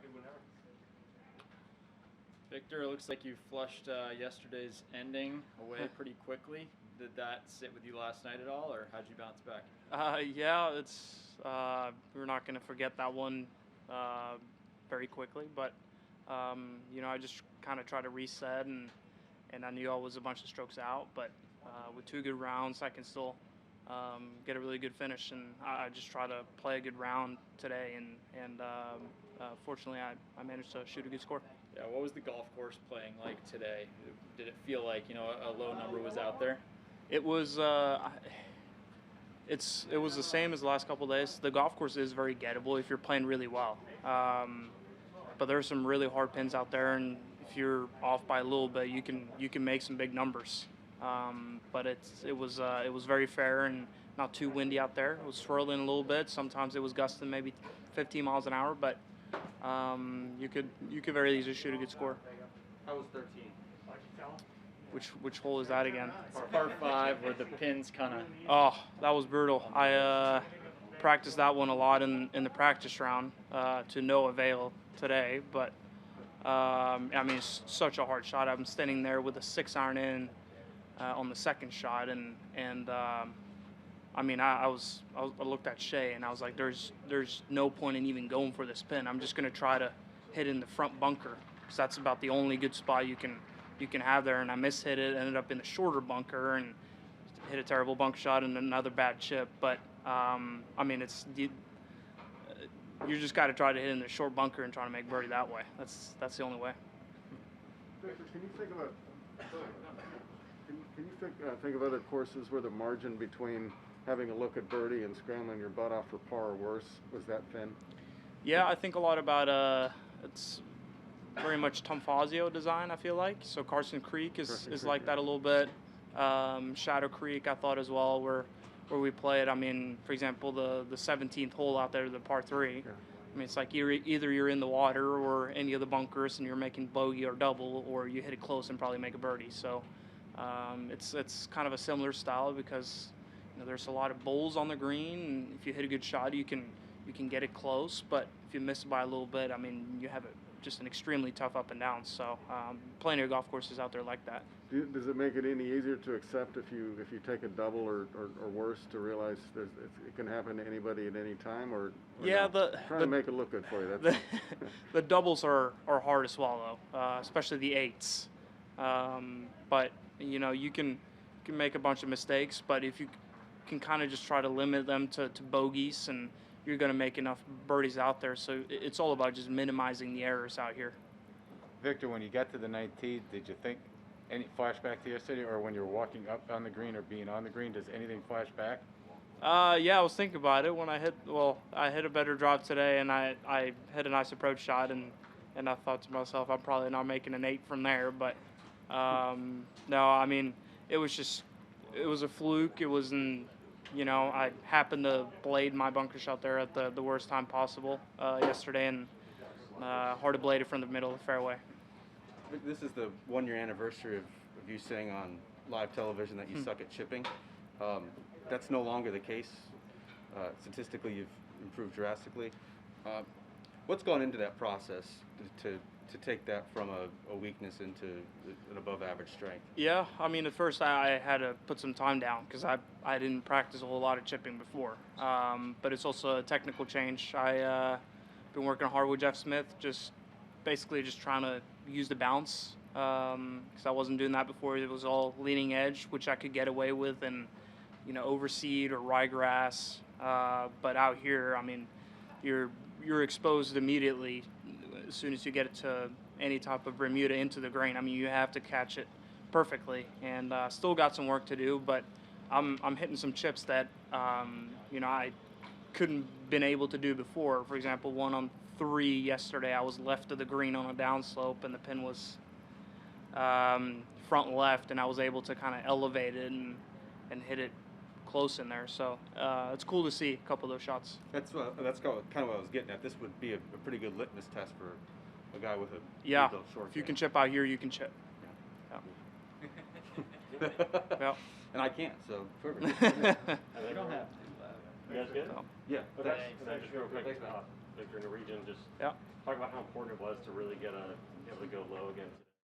good whenever. Victor, it looks like you flushed yesterday's ending away pretty quickly. Did that sit with you last night at all, or how'd you bounce back? Yeah, it's we're not going to forget that one very quickly, but I just kind of try to reset, and I knew I was a bunch of strokes out, but with 2 good rounds, I can still get a really good finish, and I just try to play a good round today, and fortunately, I managed to shoot a good score. Yeah, what was the golf course playing like today? Did it feel like a low number was out there? It was it was the same as the last couple of days. The golf course is very gettable if you're playing really well, but there are some really hard pins out there, and if you're off by a little bit, you can make some big numbers. But it was very fair and not too windy out there. It was swirling a little bit. Sometimes it was gusting maybe 15 miles an hour, but you could very easily shoot a good score. How was 13? Which hole is that again? Par 5, where the pins kind of. Oh, that was brutal. I practiced that one a lot in the practice round to no avail today. But I mean, it's such a hard shot. I'm standing there with a 6-iron in on the second shot, and I mean, I looked at Shay and I was like, there's no point in even going for this pin. I'm just gonna try to hit in the front bunker because that's about the only good spot you can have there. And I mishit it, ended up in the shorter bunker and hit a terrible bunker shot and another bad chip. But I mean, you just got to try to hit in the short bunker and try to make birdie that way. That's the only way. Victor, can you think of other courses where the margin between having a look at birdie and scrambling your butt off for par or worse was that thin? Yeah, I think a lot about it's very much Tom Fazio design, I feel like. So Carson Creek is like that a little bit. Shadow Creek, I thought as well, where we played. I mean, for example, the 17th hole out there, the par 3. Yeah. I mean, it's like either you're in the water or any of the bunkers and you're making bogey or double, or you hit it close and probably make a birdie. So it's kind of a similar style because there's a lot of bowls on the green, and if you hit a good shot, you can get it close. But if you miss it by a little bit, I mean, you have just an extremely tough up and down. So plenty of golf courses out there like that. Does it make it any easier to accept if you take a double or worse, to realize it can happen to anybody at any time? Or yeah, trying to make it look good for you. The doubles are hard to swallow, especially the 8s. But you can make a bunch of mistakes, but if you can kind of just try to limit them to bogeys, and you're going to make enough birdies out there. So it's all about just minimizing the errors out here. Victor, when you got to the 19th, did you think any flashback to yesterday, or when you're walking up on the green or being on the green, does anything flash back? Yeah, I was thinking about it when I hit a better drop today, and I hit a nice approach shot, and I thought to myself, I'm probably not making an 8 from there. But no, I mean, it was a fluke. It wasn't. I happened to blade my bunker shot there at the worst time possible yesterday, and hard to blade it from the middle of the fairway. This is the 1-year anniversary of you saying on live television that you suck at chipping. That's no longer the case. Statistically, you've improved drastically. What's gone into that process to take that from a weakness into an above-average strength? Yeah, I mean, at first I had to put some time down because I didn't practice a whole lot of chipping before. But it's also a technical change. I've been working hard with Jeff Smith, basically just trying to use the bounce because I wasn't doing that before. It was all leaning edge, which I could get away with in overseed or ryegrass. But out here, I mean, you're exposed immediately as soon as you get it to any type of Bermuda into the grain. I mean, you have to catch it perfectly, and still got some work to do. But I'm hitting some chips that I couldn't been able to do before. For example, one on 3 yesterday, I was left of the green on a downslope, and the pin was front left, and I was able to kind of elevate it and hit it close in there. So it's cool to see a couple of those shots. That's kind of what I was getting at. This would be a pretty good litmus test for a guy with a short if you game. can chip out here, you can chip. Yeah. Yeah. And I can't, so perfect. We don't have to. You guys good? So. Yeah. Okay. Thanks real quick. Victor in the region. Just Yeah. talk about how important it was to really able to go low against